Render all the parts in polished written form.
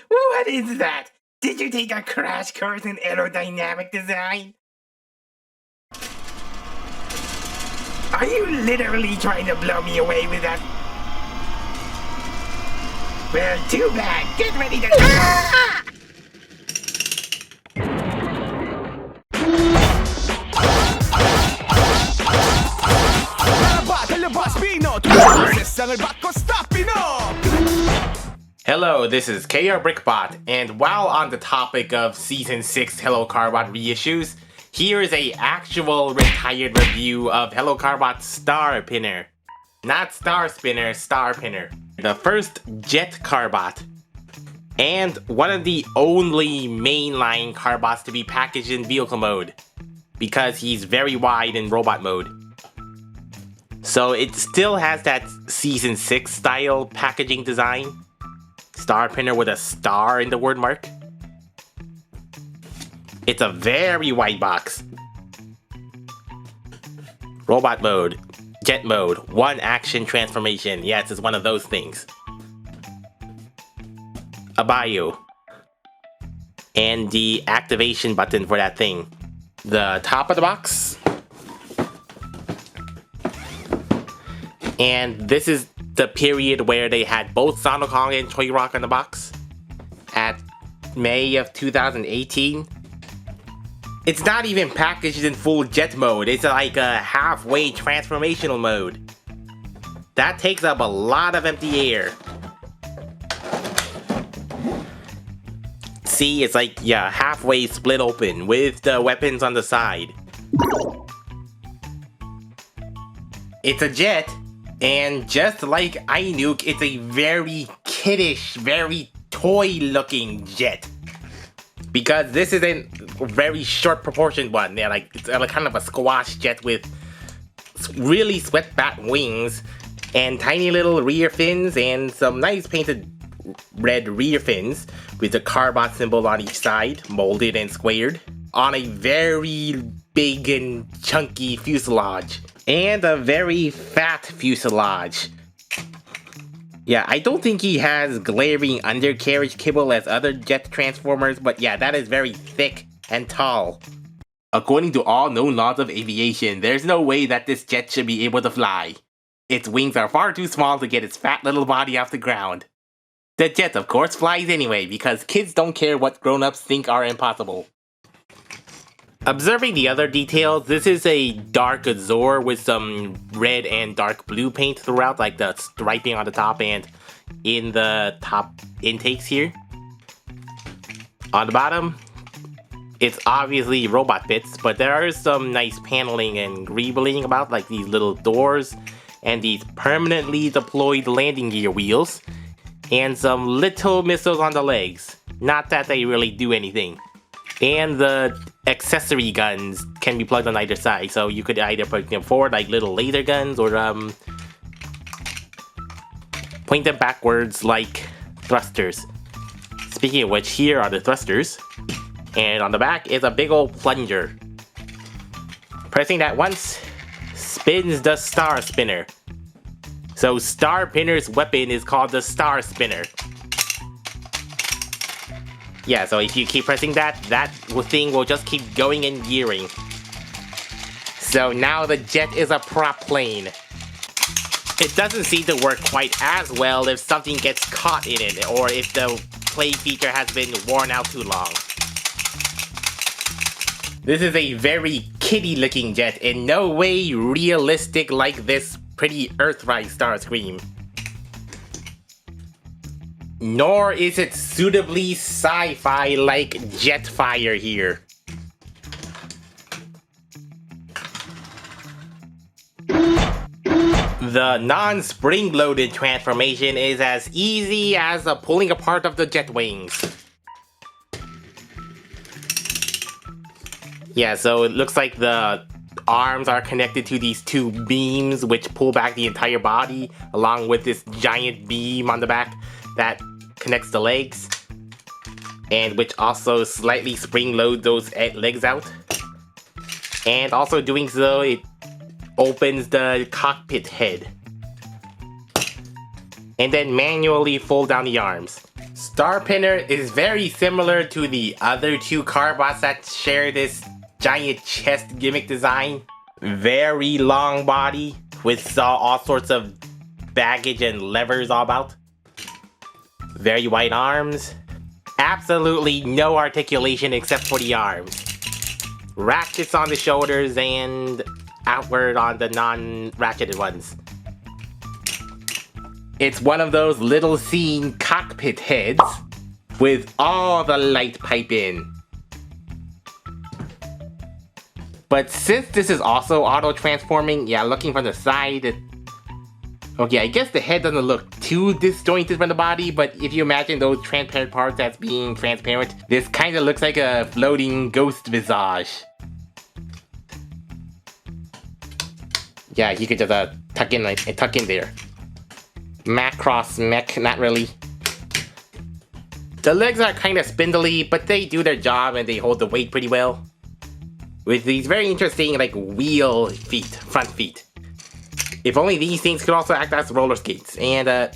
What is that? Did you take a crash course in aerodynamic design? Are you literally trying to blow me away with that? Well, too bad. Get ready to... Ah! Hello, this is KRBrickBot, and while on the topic of Season 6 Hellokarbot reissues, here is a actual retired review of Hellokarbot Starpinner. Not Star Spinner, Starpinner. The first jet Carbot. And one of the only mainline Carbots to be packaged in vehicle mode, because he's very wide in robot mode. So it still has that Season 6 style packaging design. Starpinner with a star in the word mark. It's a very wide box. Robot mode, jet mode, one action transformation. Yes, it's one of those things. A bio. And the activation button for that thing. The top of the box. And this is the period where they had both Sonic Kong and Toy Rock on the box. At May of 2018. It's not even packaged in full jet mode. It's like a halfway transformational mode. That takes up a lot of empty air. See, it's like, yeah, halfway split open with the weapons on the side. It's a jet, and just like Inuke, it's a very kiddish, very toy-looking jet. Because this is a very short proportioned one. They're like, it's like kind of a squash jet with really swept back wings and tiny little rear fins and some nice painted red rear fins with the Carbot symbol on each side, molded and squared, on a very big and chunky fuselage. And a very fat fuselage. Yeah, I don't think he has glaring undercarriage kibble as other jet transformers, but yeah, that is very thick and tall. According to all known laws of aviation, there's no way that this jet should be able to fly. Its wings are far too small to get its fat little body off the ground. The jet, of course, flies anyway, because kids don't care what grown-ups think are impossible. Observing the other details, this is a dark azure with some red and dark blue paint throughout, like the striping on the top and in the top intakes here. On the bottom, it's obviously robot bits, but there are some nice paneling and greebling about, like these little doors and these permanently deployed landing gear wheels and some little missiles on the legs. Not that they really do anything. And the accessory guns can be plugged on either side, so you could either put them forward like little laser guns or point them backwards like thrusters. Speaking of which, here are the thrusters, and on the back is a big old plunger. Pressing that once spins the Star Spinner. So Starpinner's weapon is called the Star Spinner. Yeah, so if you keep pressing that thing will just keep going and gearing. So now the jet is a prop plane. It doesn't seem to work quite as well if something gets caught in it, or if the play feature has been worn out too long. This is a very kiddie-looking jet, in no way realistic like this pretty Earthrise Starscream. Nor is it suitably sci-fi like Jetfire here. The non-spring-loaded transformation is as easy as pulling apart of the jet wings. Yeah, so it looks like the arms are connected to these two beams which pull back the entire body, along with this giant beam on the back that connects the legs, and which also slightly spring load those legs out. And also doing so, it opens the cockpit head. and then manually fold down the arms. Starpinner is very similar to the other two Carbots that share this giant chest gimmick design. Very long body with all sorts of baggage and levers all about. Very wide arms. Absolutely no articulation except for the arms. Ratchets on the shoulders and outward on the non-ratcheted ones. It's one of those little scene cockpit heads with all the light pipe in. But since this is also auto-transforming, yeah, looking from the side, okay, I guess the head doesn't look too disjointed from the body, but if you imagine those transparent parts as being transparent, this kind of looks like a floating ghost visage. Yeah, you could just tuck in there. Macross mech, not really. The legs are kind of spindly, but they do their job and they hold the weight pretty well. With these very interesting, like, wheel feet, front feet. If only these things could also act as roller skates. And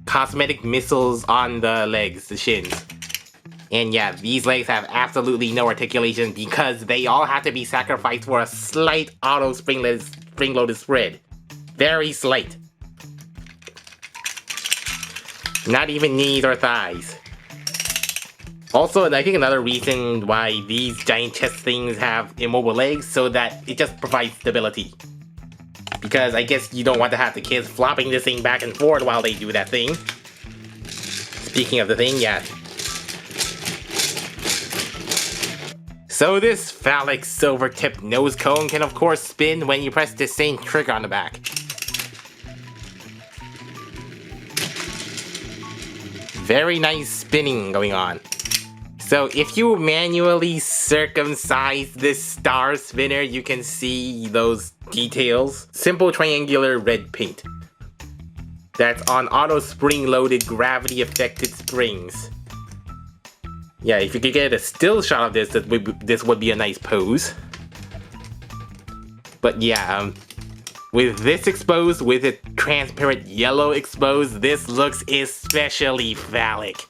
cosmetic missiles on the legs, the shins. And yeah, these legs have absolutely no articulation because they all have to be sacrificed for a slight auto spring-loaded spread. Very slight. Not even knees or thighs. Also, I think another reason why these giant chest things have immobile legs so that it just provides stability. Because I guess you don't want to have the kids flopping this thing back and forth while they do that thing. Speaking of the thing, yeah. So this phallic silver-tipped nose cone can of course spin when you press the same trigger on the back. Very nice spinning going on. So if you manually circumcise this star spinner, you can see those details. Simple triangular red paint. That's on auto spring-loaded gravity affected springs. Yeah, if you could get a still shot of this, this would be a nice pose. But yeah, with this exposed, with it transparent yellow exposed, this looks especially phallic.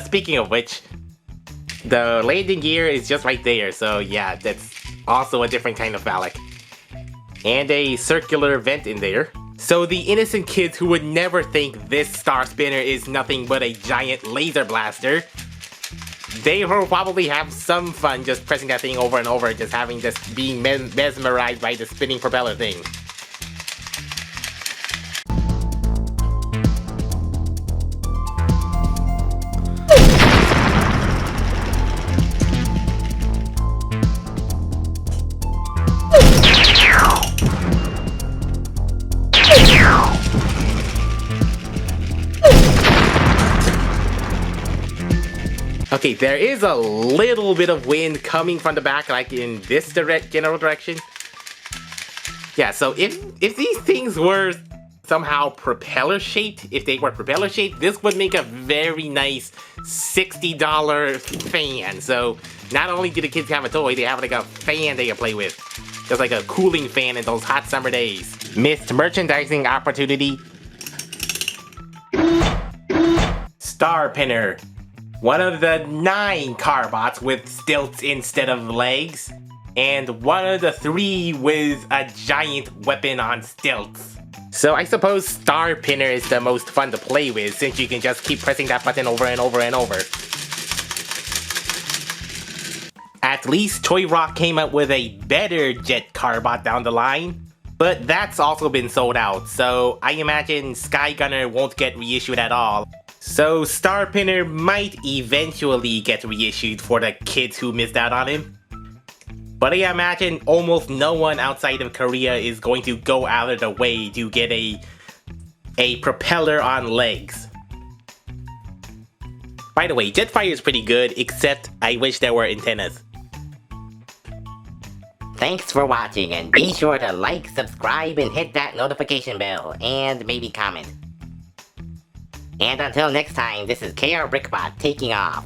Speaking of which, the landing gear is just right there, so yeah, that's also a different kind of phallic. And a circular vent in there. So the innocent kids who would never think this star spinner is nothing but a giant laser blaster, they will probably have some fun just pressing that thing over and over, just being mesmerized by the spinning propeller thing. Okay, there is a little bit of wind coming from the back, like in this general direction. Yeah, so if these things were somehow propeller shaped, this would make a very nice $60 fan. So not only do the kids have a toy, they have like a fan they can play with. Just like a cooling fan in those hot summer days. Missed merchandising opportunity. Starpinner. One of the 9 Carbots with stilts instead of legs, and one of the 3 with a giant weapon on stilts. So I suppose Starpinner is the most fun to play with since you can just keep pressing that button over and over and over. At least Toy Rock came up with a better jet Carbot down the line, but that's also been sold out, so I imagine Skygunner won't get reissued at all. So Starpinner might eventually get reissued for the kids who missed out on him. But I imagine almost no one outside of Korea is going to go out of the way to get a propeller on legs. By the way, Jetfire is pretty good, except I wish there were antennas. Thanks for watching, and be sure to like, subscribe, and hit that notification bell, and maybe comment. And until next time, this is KRBrickBot taking off.